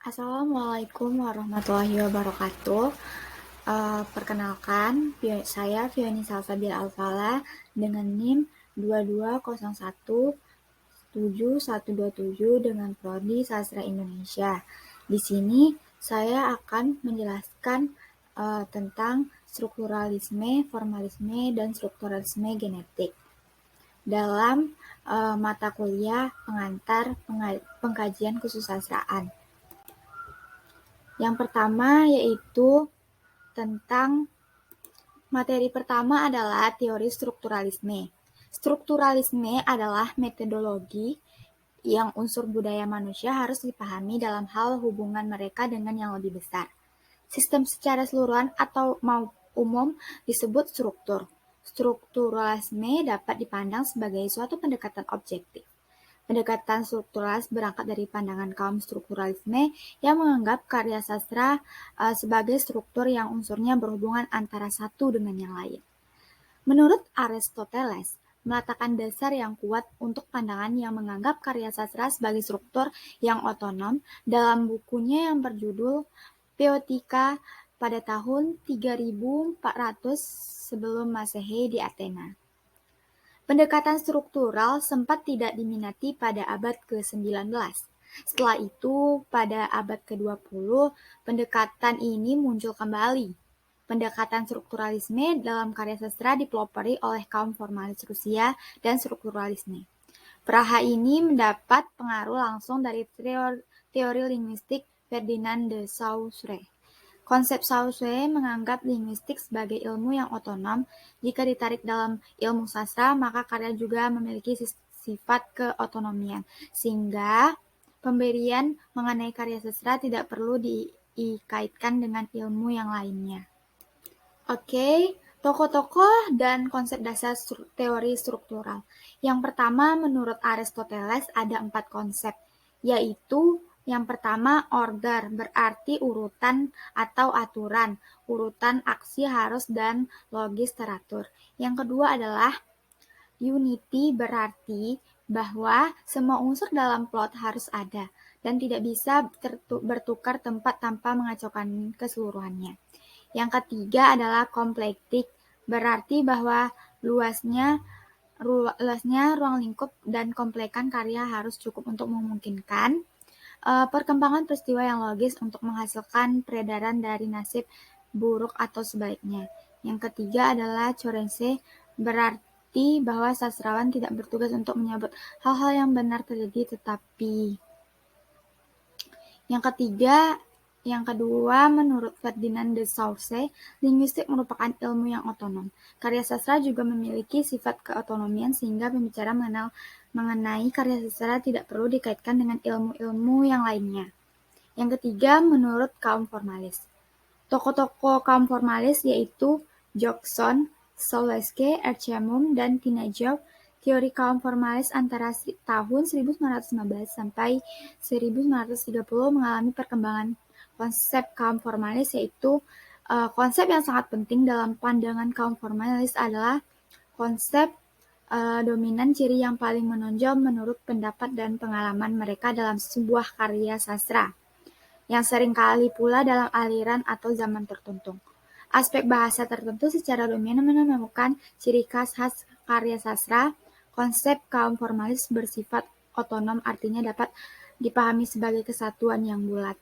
Assalamualaikum warahmatullahi wabarakatuh. Perkenalkan, saya Fioni Salsabila Alfala dengan NIM 22017127 dengan Prodi Sastra Indonesia. Di sini saya akan menjelaskan tentang strukturalisme, formalisme, dan strukturalisme genetik dalam mata kuliah pengantar pengkajian kesusastraan. Yang pertama yaitu tentang materi pertama adalah teori strukturalisme. Strukturalisme adalah metodologi yang unsur budaya manusia harus dipahami dalam hal hubungan mereka dengan yang lebih besar. Sistem secara keseluruhan atau umum disebut struktur. Strukturalisme dapat dipandang sebagai suatu pendekatan objektif. Pendekatan strukturalis berangkat dari pandangan kaum strukturalisme yang menganggap karya sastra sebagai struktur yang unsurnya berhubungan antara satu dengan yang lain. Menurut Aristoteles, meletakkan dasar yang kuat untuk pandangan yang menganggap karya sastra sebagai struktur yang otonom dalam bukunya yang berjudul Poetika pada tahun 3400 sebelum Masehi di Athena. Pendekatan struktural sempat tidak diminati pada abad ke-19. Setelah itu, pada abad ke-20, pendekatan ini muncul kembali. Pendekatan strukturalisme dalam karya sastra dipelopori oleh kaum formalis Rusia dan strukturalisme. Peraha ini mendapat pengaruh langsung dari teori linguistik Ferdinand de Saussure. Konsep Saussure menganggap linguistik sebagai ilmu yang otonom. Jika ditarik dalam ilmu sastra, maka karya juga memiliki sifat keotonomian, sehingga pemberian mengenai karya sastra tidak perlu dikaitkan dengan ilmu yang lainnya. Oke, tokoh-tokoh dan konsep dasar teori struktural. Yang pertama, menurut Aristoteles ada 4 konsep, yaitu yang pertama, order, berarti urutan atau aturan, urutan aksi harus dan logis teratur. Yang kedua adalah unity, berarti bahwa semua unsur dalam plot harus ada dan tidak bisa bertukar tempat tanpa mengacaukan keseluruhannya. Yang ketiga adalah komplektik, berarti bahwa luasnya ruang lingkup dan komplekan karya harus cukup untuk memungkinkan perkembangan peristiwa yang logis untuk menghasilkan peredaran dari nasib buruk atau sebaliknya. Yang ketiga adalah coerence, berarti bahwa sastrawan tidak bertugas untuk menyebut hal-hal yang benar terjadi, tetapi yang kedua, menurut Ferdinand de Saussure, linguistik merupakan ilmu yang otonom. Karya sastra juga memiliki sifat keotonomian sehingga pembicara mengenai karya sastra tidak perlu dikaitkan dengan ilmu-ilmu yang lainnya. Yang ketiga, menurut kaum formalis. Tokoh-tokoh kaum formalis yaitu Jackson, Solesky, Erchemum, dan Tinajov. Teori kaum formalis antara tahun 1915 sampai 1930 mengalami perkembangan konsep kaum formalis, yaitu konsep yang sangat penting dalam pandangan kaum formalis adalah konsep dominan ciri yang paling menonjol menurut pendapat dan pengalaman mereka dalam sebuah karya sastra, yang seringkali pula dalam aliran atau zaman tertentu. Aspek bahasa tertentu secara dominan menemukan ciri khas karya sastra. Konsep kaum formalis bersifat otonom, artinya dapat dipahami sebagai kesatuan yang bulat.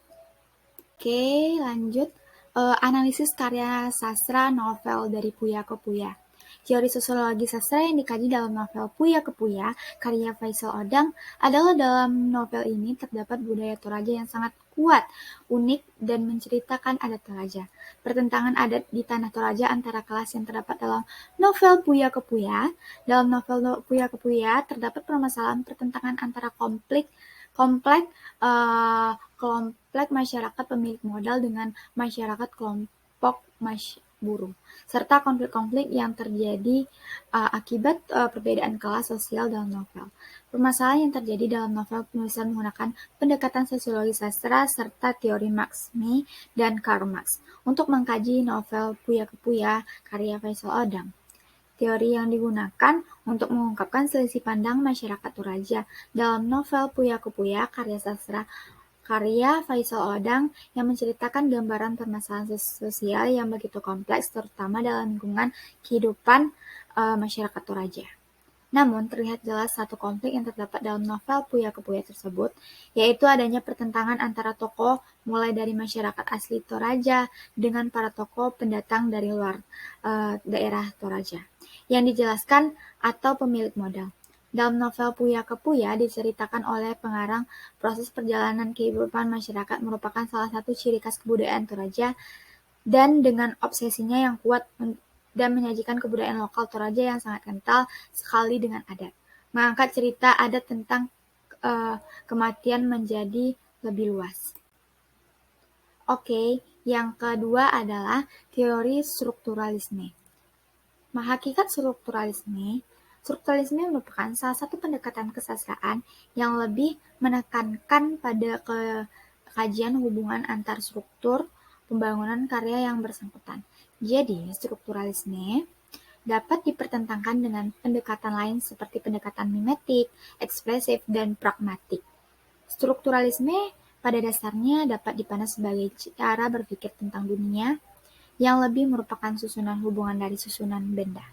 Oke, lanjut. Analisis karya sastra novel dari Puya ke Puya. Teori sosiologi sastra yang dikaji dalam novel Puya ke Puya, karya Faisal Odang, adalah dalam novel ini terdapat budaya Toraja yang sangat kuat, unik, dan menceritakan adat Toraja. Pertentangan adat di tanah Toraja antara kelas yang terdapat dalam novel Puya ke Puya. Dalam novel Puya ke Puya terdapat permasalahan pertentangan antara komplek masyarakat pemilik modal dengan masyarakat kelompok buruh, serta konflik-konflik yang terjadi akibat perbedaan kelas sosial dalam novel. Permasalahan yang terjadi dalam novel penulisan menggunakan pendekatan sosiologi sastra serta teori Marxisme dan Karl Marx untuk mengkaji novel Puya ke Puya karya Faisal Odang. Teori yang digunakan untuk mengungkapkan selisih pandang masyarakat Toraja dalam novel Puya ke Puya karya sastra karya Faisal Odang yang menceritakan gambaran permasalahan sosial yang begitu kompleks, terutama dalam lingkungan kehidupan masyarakat Toraja. Namun, terlihat jelas satu konflik yang terdapat dalam novel Puya Kepuya tersebut, yaitu adanya pertentangan antara tokoh mulai dari masyarakat asli Toraja dengan para tokoh pendatang dari luar daerah Toraja, yang dijelaskan atau pemilik modal. Dalam novel Puya Kepuya diceritakan oleh pengarang proses perjalanan kehidupan masyarakat merupakan salah satu ciri khas kebudayaan Toraja, dan dengan obsesinya yang kuat dan menyajikan kebudayaan lokal Toraja yang sangat kental sekali dengan adat. Mengangkat cerita adat tentang kematian menjadi lebih luas. Oke, yang kedua adalah teori strukturalisme. Hakikat strukturalisme merupakan salah satu pendekatan kesastraan yang lebih menekankan pada kajian hubungan antar struktur pembangunan karya yang bersangkutan. Jadi, strukturalisme dapat dipertentangkan dengan pendekatan lain seperti pendekatan mimetik, ekspresif, dan pragmatik. Strukturalisme pada dasarnya dapat dipandang sebagai cara berpikir tentang dunia yang lebih merupakan susunan hubungan dari susunan benda.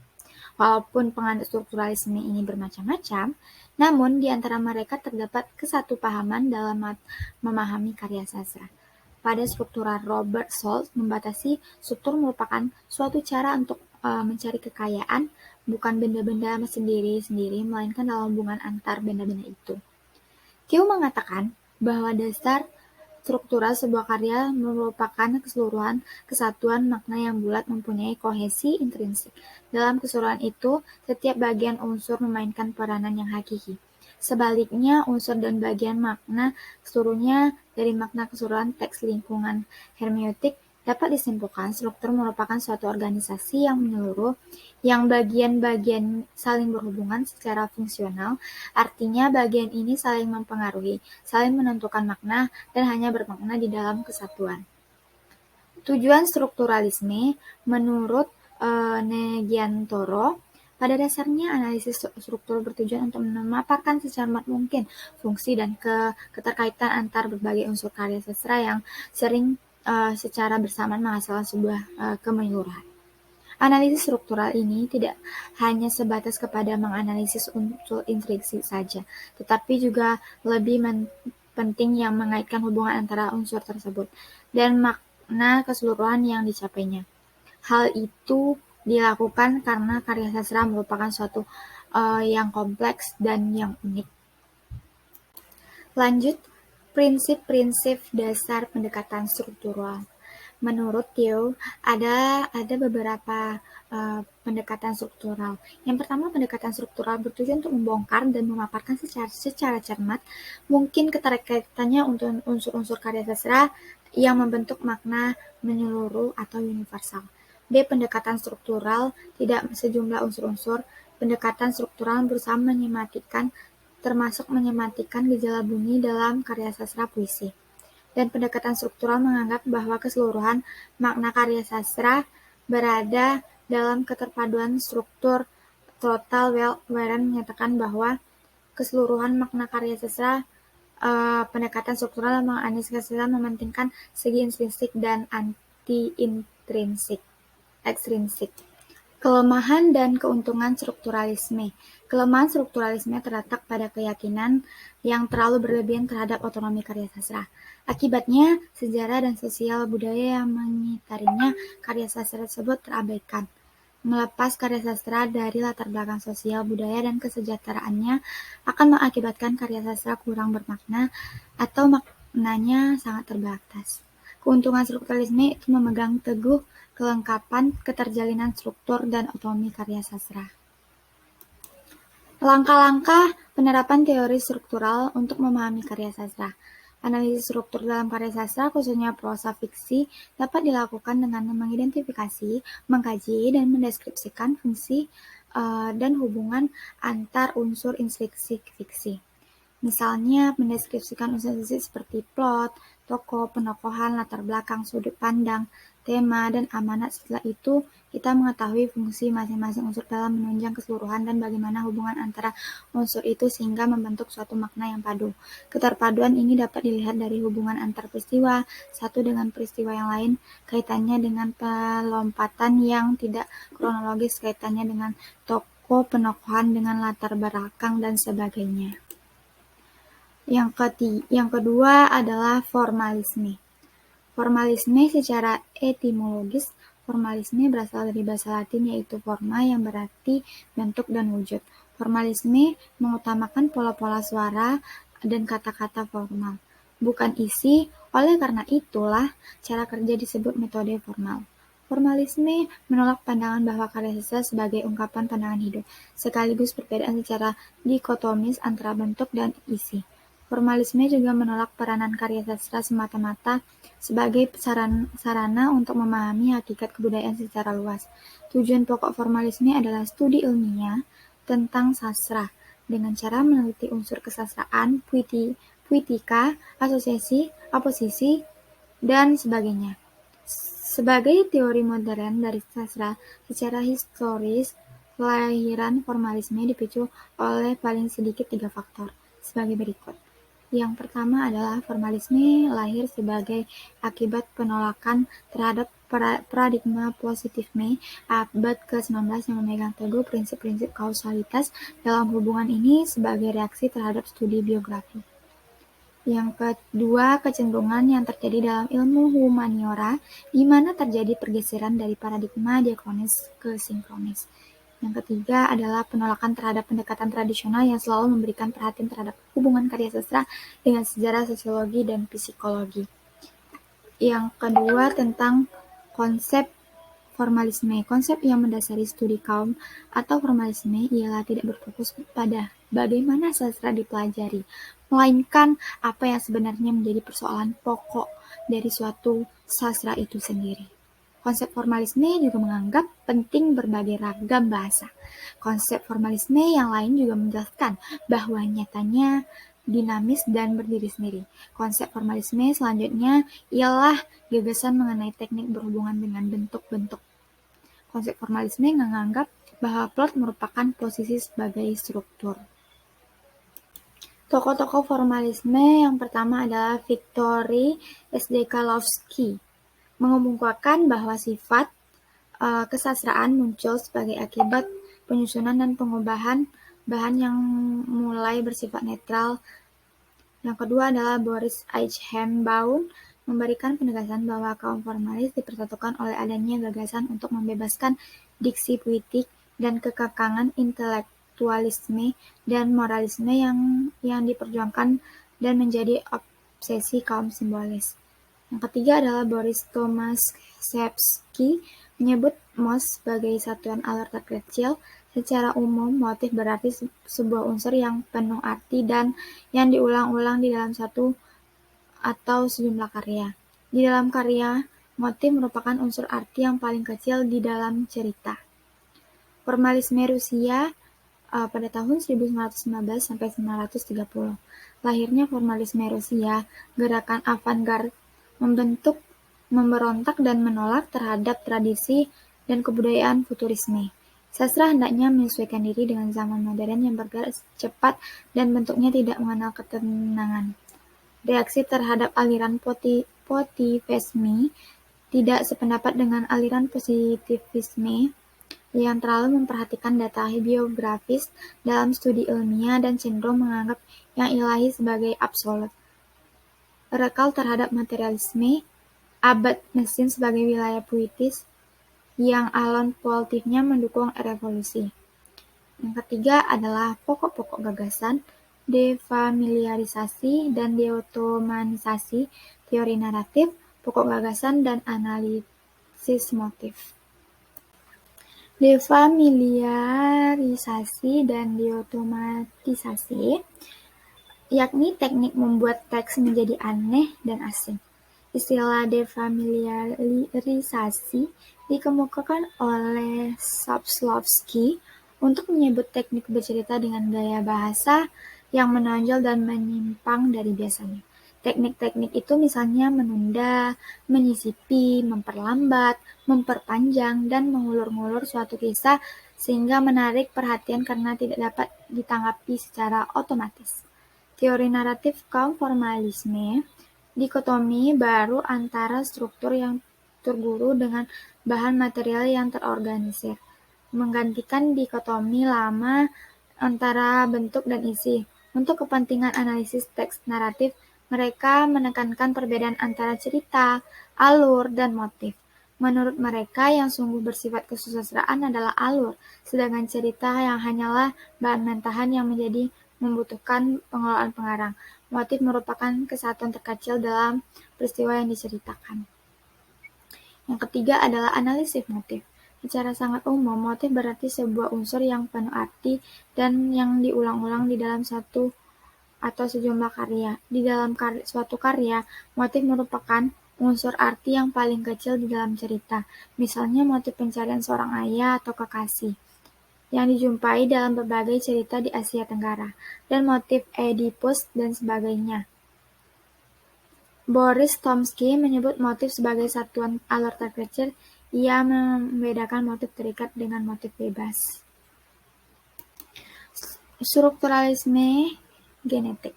Walaupun penganut strukturalisme ini bermacam-macam, namun di antara mereka terdapat kesatupahaman dalam memahami karya sastra. Pada struktural Robert Salt membatasi struktur merupakan suatu cara untuk mencari kekayaan, bukan benda-benda sendiri-sendiri, melainkan dalam hubungan antar benda-benda itu. Theo mengatakan bahwa dasar struktural sebuah karya merupakan keseluruhan kesatuan makna yang bulat mempunyai kohesi intrinsik. Dalam keseluruhan itu, setiap bagian unsur memainkan peranan yang hakiki. Sebaliknya, unsur dan bagian makna seluruhnya dari makna keseluruhan teks lingkungan hermeneutik dapat disimpulkan struktur merupakan suatu organisasi yang menyeluruh, yang bagian-bagian saling berhubungan secara fungsional, artinya bagian ini saling mempengaruhi, saling menentukan makna, dan hanya bermakna di dalam kesatuan. Tujuan strukturalisme menurut Negiantoro, pada dasarnya analisis struktur bertujuan untuk memaparkan secara mungkin fungsi dan keterkaitan antar berbagai unsur karya sastra yang sering secara bersamaan menghasilkan sebuah kemenyeluruhan. Analisis struktural ini tidak hanya sebatas kepada menganalisis unsur intrinsik saja, tetapi juga lebih penting yang mengaitkan hubungan antara unsur tersebut dan makna keseluruhan yang dicapainya. Hal itu dilakukan karena karya sastra merupakan suatu yang kompleks dan yang unik. Lanjut, prinsip-prinsip dasar pendekatan struktural. Menurut Theo, ada beberapa pendekatan struktural. Yang pertama, pendekatan struktural bertujuan untuk membongkar dan memaparkan secara cermat mungkin keterkaitannya untuk unsur-unsur karya sastra yang membentuk makna menyeluruh atau universal. B. Pendekatan struktural tidak sejumlah unsur-unsur. Pendekatan struktural berusaha menyematikan, termasuk menyematikan gejala bunyi dalam karya sastra puisi. Dan pendekatan struktural menganggap bahwa keseluruhan makna karya sastra berada dalam keterpaduan struktur total. Warren menyatakan bahwa keseluruhan makna karya sastra pendekatan struktural menganalisis mementingkan segi intrinsik dan anti-intrinsik. Ekstrinsik. Kelemahan dan keuntungan strukturalisme. Kelemahan strukturalisme terletak pada keyakinan yang terlalu berlebihan terhadap otonomi karya sastra. Akibatnya, sejarah dan sosial budaya yang mengitarinya karya sastra tersebut terabaikan. Melepas karya sastra dari latar belakang sosial, budaya, dan kesejahteraannya akan mengakibatkan karya sastra kurang bermakna atau maknanya sangat terbatas. Keuntungan strukturalisme itu memegang teguh kelengkapan, keterjalinan struktur, dan otonomi karya sastra. Langkah-langkah penerapan teori struktural untuk memahami karya sastra. Analisis struktur dalam karya sastra, khususnya prosa fiksi, dapat dilakukan dengan mengidentifikasi, mengkaji, dan mendeskripsikan fungsi dan hubungan antar unsur intrinsik fiksi. Misalnya, mendeskripsikan unsur-unsur seperti plot, tokoh, penokohan, latar belakang, sudut pandang, tema, dan amanat. Setelah itu, kita mengetahui fungsi masing-masing unsur dalam menunjang keseluruhan dan bagaimana hubungan antara unsur itu sehingga membentuk suatu makna yang padu. Keterpaduan ini dapat dilihat dari hubungan antar peristiwa, satu dengan peristiwa yang lain, kaitannya dengan pelompatan yang tidak kronologis, kaitannya dengan tokoh penokohan dengan latar belakang, dan sebagainya. Yang kedua adalah formalisme. Formalisme secara etimologis, formalisme berasal dari bahasa Latin yaitu forma yang berarti bentuk dan wujud. Formalisme mengutamakan pola-pola suara dan kata-kata formal, bukan isi. Oleh karena itulah, cara kerja disebut metode formal. Formalisme menolak pandangan bahwa karya sastra sebagai ungkapan pandangan hidup, sekaligus perbedaan secara dikotomis antara bentuk dan isi. Formalisme juga menolak peranan karya sastra semata-mata sebagai sarana untuk memahami hakikat kebudayaan secara luas. Tujuan pokok formalisme adalah studi ilmiah tentang sastra dengan cara meneliti unsur kesastraan, puitika, asosiasi, oposisi, dan sebagainya. Sebagai teori modern dari sastra, secara historis, kelahiran formalisme dipicu oleh paling sedikit 3 faktor, sebagai berikut. Yang pertama adalah formalisme lahir sebagai akibat penolakan terhadap paradigma positifme abad ke-19 yang memegang teguh prinsip-prinsip kausalitas dalam hubungan ini sebagai reaksi terhadap studi biografi. Yang kedua, kecenderungan yang terjadi dalam ilmu humaniora, di mana terjadi pergeseran dari paradigma diakronis ke sinkronis. Yang ketiga adalah penolakan terhadap pendekatan tradisional yang selalu memberikan perhatian terhadap hubungan karya sastra dengan sejarah, sosiologi, dan psikologi. Yang kedua tentang konsep formalisme. Konsep yang mendasari studi kaum atau formalisme ialah tidak berfokus pada bagaimana sastra dipelajari, melainkan apa yang sebenarnya menjadi persoalan pokok dari suatu sastra itu sendiri. Konsep formalisme juga menganggap penting berbagai ragam bahasa. Konsep formalisme yang lain juga menjelaskan bahwa nyatanya dinamis dan berdiri sendiri. Konsep formalisme selanjutnya ialah gagasan mengenai teknik berhubungan dengan bentuk-bentuk. Konsep formalisme menganggap bahwa plot merupakan posisi sebagai struktur. Tokoh-tokoh formalisme yang pertama adalah Viktory Sdekalowski, mengemukakan bahwa sifat kesastraan muncul sebagai akibat penyusunan dan pengubahan bahan yang mulai bersifat netral. Yang kedua adalah Boris Eichenbaum, memberikan penegasan bahwa kaum formalis dipersatukan oleh adanya gagasan untuk membebaskan diksi puitik dan kekekangan intelektualisme dan moralisme yang diperjuangkan dan menjadi obsesi kaum simbolis. Yang ketiga adalah Boris Tomaszewski, menyebut MOS sebagai satuan alur terkecil. Secara umum, motif berarti sebuah unsur yang penuh arti dan yang diulang-ulang di dalam satu atau sejumlah karya. Di dalam karya, motif merupakan unsur arti yang paling kecil di dalam cerita. Formalisme Rusia pada tahun 1915 sampai 1930. Lahirnya formalisme Rusia, gerakan avant-garde memberontak dan menolak terhadap tradisi dan kebudayaan futurisme. Sastra hendaknya menyesuaikan diri dengan zaman modern yang bergerak cepat dan bentuknya tidak mengenal ketenangan. Reaksi terhadap aliran positivisme tidak sependapat dengan aliran positivisme yang terlalu memperhatikan data biografis dalam studi ilmiah dan cenderung menganggap yang ilahi sebagai absolut. Rekal terhadap materialisme, abad mesin sebagai wilayah puitis, yang alon politifnya mendukung revolusi. Yang ketiga adalah pokok-pokok gagasan, defamiliarisasi dan deotomanisasi, teori naratif, pokok gagasan, dan analisis motif. Defamiliarisasi dan deotomatisasi yakni teknik membuat teks menjadi aneh dan asing. Istilah defamiliarisasi dikemukakan oleh Sapolsky untuk menyebut teknik bercerita dengan gaya bahasa yang menonjol dan menyimpang dari biasanya. Teknik-teknik itu misalnya menunda, menyisipi, memperlambat, memperpanjang, dan mengulur-ngulur suatu kisah sehingga menarik perhatian karena tidak dapat ditanggapi secara otomatis. Teori naratif konformalisme, dikotomi baru antara struktur yang terguru dengan bahan material yang terorganisir, menggantikan dikotomi lama antara bentuk dan isi. Untuk kepentingan analisis teks naratif, mereka menekankan perbedaan antara cerita, alur, dan motif. Menurut mereka, yang sungguh bersifat kesusastraan adalah alur, sedangkan cerita yang hanyalah bahan mentahan yang menjadi membutuhkan pengelolaan pengarang. Motif merupakan kesatuan terkecil dalam peristiwa yang diceritakan. Yang ketiga adalah analisis motif. Secara sangat umum, motif berarti sebuah unsur yang penuh arti dan yang diulang-ulang di dalam satu atau sejumlah karya. Di dalam suatu karya, motif merupakan unsur arti yang paling kecil di dalam cerita. Misalnya motif pencarian seorang ayah atau kekasih yang dijumpai dalam berbagai cerita di Asia Tenggara, dan motif Oedipus dan sebagainya. Boris Tomsky menyebut motif sebagai satuan alur terkecil. Ia membedakan motif terikat dengan motif bebas. Strukturalisme genetik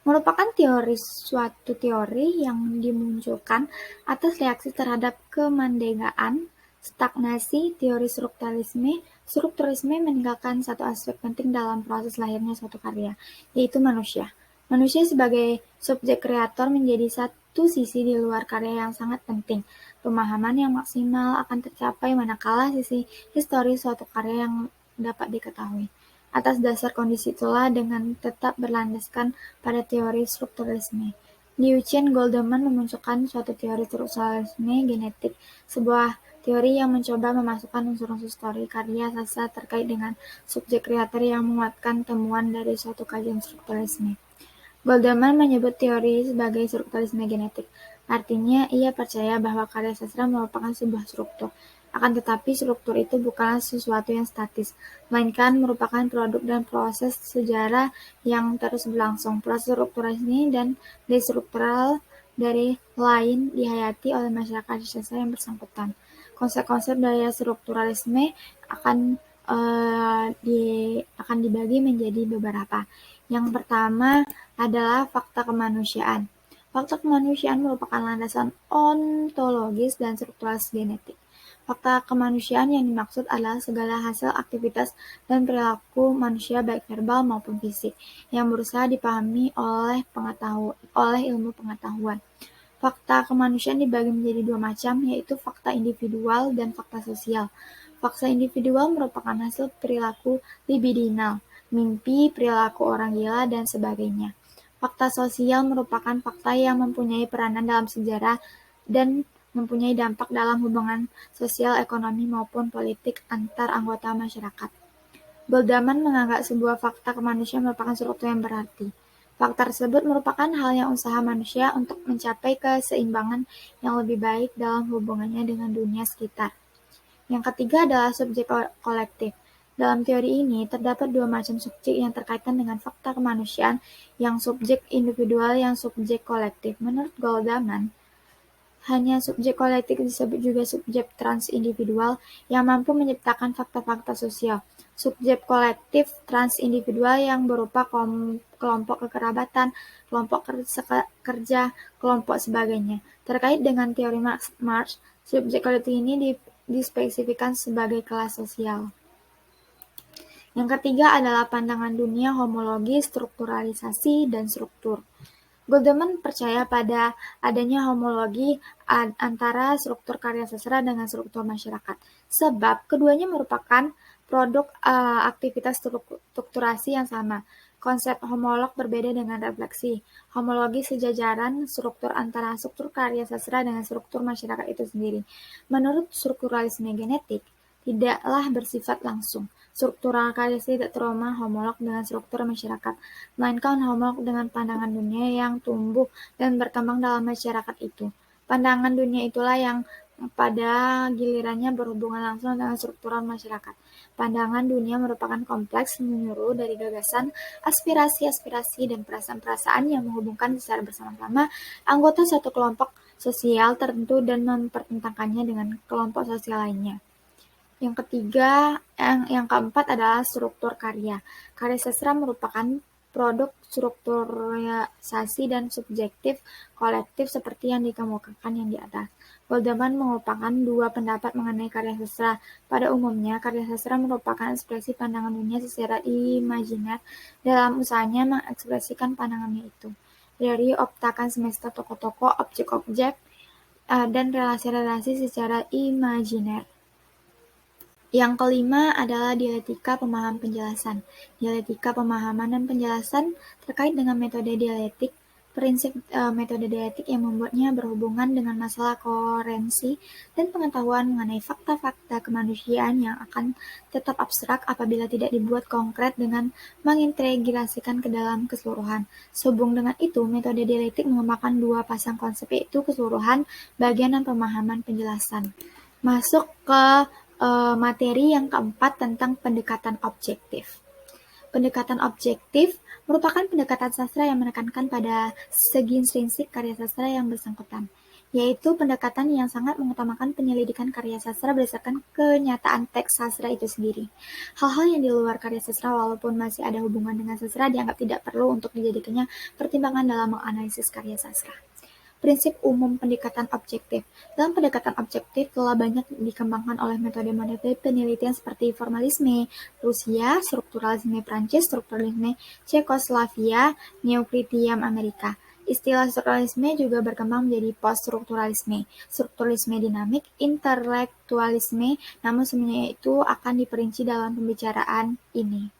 merupakan suatu teori yang dimunculkan atas reaksi terhadap kemandegaan, stagnasi. Teori strukturalisme meninggalkan satu aspek penting dalam proses lahirnya suatu karya, yaitu manusia. Manusia sebagai subjek kreator menjadi satu sisi di luar karya yang sangat penting. Pemahaman yang maksimal akan tercapai manakala sisi historis suatu karya yang dapat diketahui. Atas dasar kondisi itulah dengan tetap berlandaskan pada teori strukturalisme, Eugene Goldman memunculkan suatu teori strukturalisme genetik, sebuah teori yang mencoba memasukkan unsur-unsur story karya sastra terkait dengan subjek kreator yang menguatkan temuan dari suatu kajian strukturalisme. Goldman menyebut teori sebagai strukturalisme genetik. Artinya, ia percaya bahwa karya sastra merupakan sebuah struktur. Akan tetapi, struktur itu bukanlah sesuatu yang statis, melainkan merupakan produk dan proses sejarah yang terus berlangsung. Proses strukturalisme dan destruktural dari lain dihayati oleh masyarakat sastra yang bersangkutan. Konsep-konsep dari strukturalisme akan dibagi menjadi beberapa. Yang pertama adalah fakta kemanusiaan. Fakta kemanusiaan merupakan landasan ontologis dan strukturalisme genetik. Fakta kemanusiaan yang dimaksud adalah segala hasil aktivitas dan perilaku manusia baik verbal maupun fisik yang berusaha dipahami oleh ilmu pengetahuan. Fakta kemanusiaan dibagi menjadi dua macam, yaitu fakta individual dan fakta sosial. Fakta individual merupakan hasil perilaku libidinal, mimpi, perilaku orang gila, dan sebagainya. Fakta sosial merupakan fakta yang mempunyai peranan dalam sejarah dan mempunyai dampak dalam hubungan sosial, ekonomi, maupun politik antar anggota masyarakat. Goldman menganggap sebuah fakta kemanusiaan merupakan sesuatu yang berarti. Fakta tersebut merupakan hal yang usaha manusia untuk mencapai keseimbangan yang lebih baik dalam hubungannya dengan dunia sekitar. Yang ketiga adalah subjek kolektif. Dalam teori ini, terdapat dua macam subjek yang terkaitan dengan fakta kemanusiaan, yang subjek individual, yang subjek kolektif. Menurut Goldman, hanya subjek kolektif disebut juga subjek transindividual yang mampu menciptakan fakta-fakta sosial. Subjek kolektif transindividual yang berupa kelompok kekerabatan, kelompok kerja, kelompok sebagainya. Terkait dengan teori Marx, subjek kolektif ini dispesifikasikan sebagai kelas sosial. Yang ketiga adalah pandangan dunia homologi, strukturalisasi, dan struktur. Goldman percaya pada adanya homologi antara struktur karya sastra dengan struktur masyarakat, sebab keduanya merupakan produk aktivitas strukturasi yang sama. Konsep homolog berbeda dengan refleksi. Homologi sejajaran struktur antara struktur karya sastra dengan struktur masyarakat itu sendiri. Menurut strukturalisme genetik, tidaklah bersifat langsung. Struktural karya tidak teroma homolog dengan struktur masyarakat, melainkan homolog dengan pandangan dunia yang tumbuh dan berkembang dalam masyarakat itu. Pandangan dunia itulah yang pada gilirannya berhubungan langsung dengan struktural masyarakat. Pandangan dunia merupakan kompleks menyeluruh dari gagasan, aspirasi-aspirasi, dan perasaan-perasaan yang menghubungkan secara bersama-sama anggota suatu kelompok sosial tertentu dan mempertentangkannya dengan kelompok sosial lainnya. Yang ketiga, yang keempat adalah struktur karya. Karya sastra merupakan produk strukturalisasi dan subjektif kolektif seperti yang dikemukakan yang di atas. Goldman mengupakan dua pendapat mengenai karya sastra. Pada umumnya, karya sastra merupakan ekspresi pandangan dunia secara imajiner dalam usahanya mengekspresikan pandangannya itu. Dari optakan semesta tokoh-tokoh, objek-objek, dan relasi-relasi secara imajiner. Yang kelima adalah dialektika pemahaman penjelasan. Dialektika pemahaman dan penjelasan terkait dengan metode dialektik, prinsip metode dialektik yang membuatnya berhubungan dengan masalah koherensi dan pengetahuan mengenai fakta-fakta kemanusiaan yang akan tetap abstrak apabila tidak dibuat konkret dengan mengintegrasikan ke dalam keseluruhan. Sehubung dengan itu, metode dialektik mengembangkan dua pasang konsep yaitu keseluruhan, bagian, dan pemahaman penjelasan. Masuk ke materi yang keempat tentang pendekatan objektif. Pendekatan objektif merupakan pendekatan sastra yang menekankan pada segi intrinsik karya sastra yang bersangkutan, yaitu pendekatan yang sangat mengutamakan penyelidikan karya sastra berdasarkan kenyataan teks sastra itu sendiri. Hal-hal yang di luar karya sastra walaupun masih ada hubungan dengan sastra dianggap tidak perlu untuk dijadikannya pertimbangan dalam menganalisis karya sastra. Prinsip umum pendekatan objektif. Dalam pendekatan objektif telah banyak dikembangkan oleh metode-metode penelitian seperti formalisme Rusia, strukturalisme Prancis, strukturalisme Cekoslovakia, neokritiam Amerika. Istilah strukturalisme juga berkembang menjadi post-strukturalisme, strukturalisme dinamik, intelektualisme, namun semuanya itu akan diperinci dalam pembicaraan ini.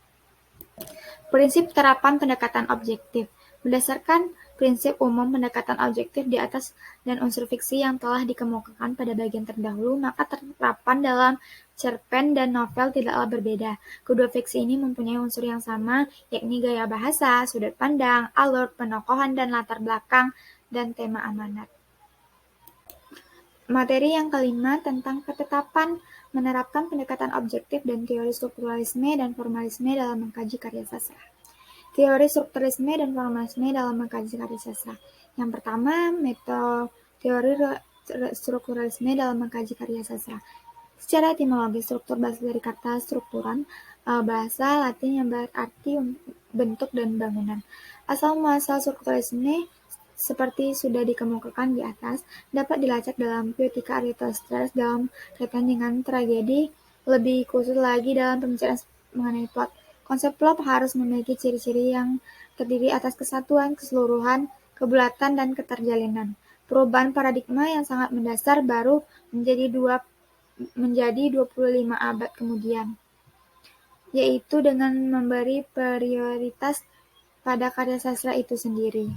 Prinsip terapan pendekatan objektif. Berdasarkan prinsip umum pendekatan objektif di atas dan unsur fiksi yang telah dikemukakan pada bagian terdahulu, maka terapan dalam cerpen dan novel tidaklah berbeda. Kedua fiksi ini mempunyai unsur yang sama, yakni gaya bahasa, sudut pandang, alur, penokohan, dan latar belakang, dan tema amanat. Materi yang kelima tentang ketetapan menerapkan pendekatan objektif dan teori strukturalisme dan formalisme dalam mengkaji karya sastra. Teori strukturalisme dan formalisme dalam mengkaji karya sastra. Yang pertama, teori strukturalisme dalam mengkaji karya sastra. Secara etimologi, struktur berasal dari kata strukturan, bahasa Latin yang berarti bentuk dan bangunan. Asal-muasal strukturalisme seperti sudah dikemukakan di atas, dapat dilacak dalam Poetika Aristoteles dalam kaitan dengan tragedi, lebih khusus lagi dalam pembicaraan mengenai plot. Konsep plot harus memiliki ciri-ciri yang terdiri atas kesatuan, keseluruhan, kebulatan, dan keterjalinan. Perubahan paradigma yang sangat mendasar baru menjadi 25 abad kemudian, yaitu dengan memberi prioritas pada karya sastra itu sendiri.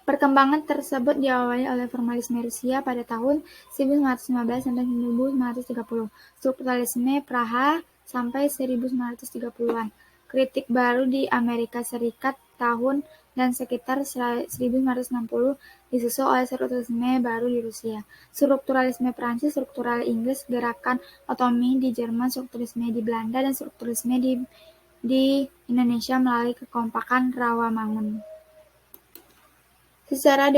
Perkembangan tersebut diawali oleh formalisme Rusia pada tahun 1915 sampai 1930, strukturalisme Praha sampai 1930-an, kritik baru di Amerika Serikat tahun dan sekitar 1960 disusul oleh strukturalisme baru di Rusia, strukturalisme Prancis, struktural Inggris, gerakan otomi di Jerman, strukturalisme di Belanda, dan strukturalisme di Indonesia melalui kekompakan Rawamangun. Secara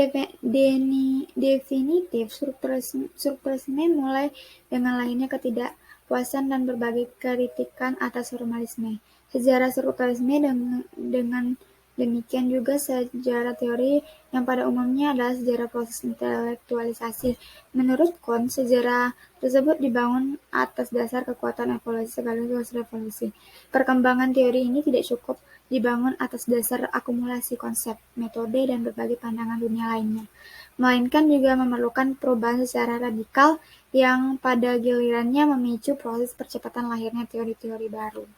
definitif, strukturalisme mulai dengan lahirnya ketidakpuasan dan berbagai kritikan atas formalisme. Sejarah strukturalisme dengan demikian juga sejarah teori yang pada umumnya adalah sejarah proses intelektualisasi. Menurut Kohn, sejarah tersebut dibangun atas dasar kekuatan evolusi sekaligus revolusi. Perkembangan teori ini tidak cukup dibangun atas dasar akumulasi konsep, metode, dan berbagai pandangan dunia lainnya, melainkan juga memerlukan perubahan secara radikal yang pada gilirannya memicu proses percepatan lahirnya teori-teori baru.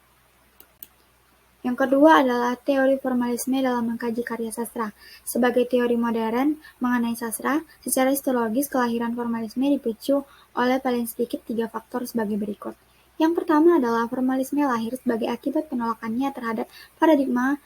Yang kedua adalah teori formalisme dalam mengkaji karya sastra. Sebagai teori modern mengenai sastra, secara histologis kelahiran formalisme dipicu oleh paling sedikit 3 faktor sebagai berikut. Yang pertama adalah formalisme lahir sebagai akibat penolakannya terhadap paradigma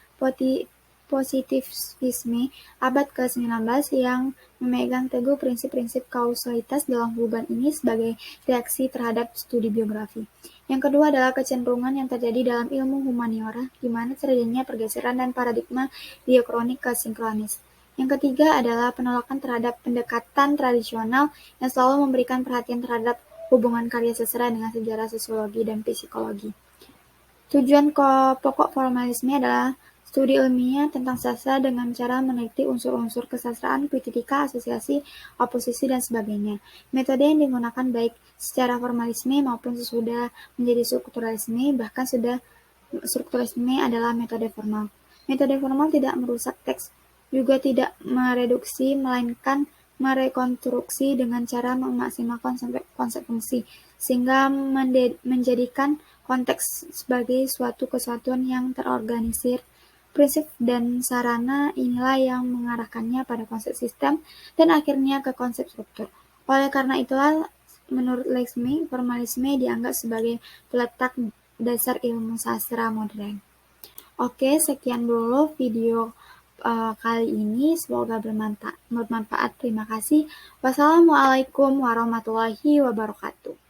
positivisme abad ke-19 yang memegang teguh prinsip-prinsip kausalitas dalam hubungan ini sebagai reaksi terhadap studi biografi. Yang kedua adalah kecenderungan yang terjadi dalam ilmu humaniora, di mana terjadinya pergeseran dan paradigma diakronik ke sinkronis. Yang ketiga adalah penolakan terhadap pendekatan tradisional yang selalu memberikan perhatian terhadap hubungan karya sastra dengan sejarah sosiologi dan psikologi. Tujuan pokok formalisme adalah studi ilmiah tentang sastra dengan cara meneliti unsur-unsur kesastraan, kritika, asosiasi, oposisi, dan sebagainya. Metode yang digunakan baik secara formalisme maupun sesudah menjadi strukturalisme, bahkan sudah strukturalisme adalah metode formal. Metode formal tidak merusak teks, juga tidak mereduksi, melainkan merekonstruksi dengan cara memaksimalkan konsep fungsi, sehingga menjadikan konteks sebagai suatu kesatuan yang terorganisir. Prinsip dan sarana inilah yang mengarahkannya pada konsep sistem dan akhirnya ke konsep struktur. Oleh karena itulah, menurut Leibniz, formalisme dianggap sebagai peletak dasar ilmu sastra modern. Oke, sekian dulu video kali ini. Semoga bermanfaat. Terima kasih. Wassalamualaikum warahmatullahi wabarakatuh.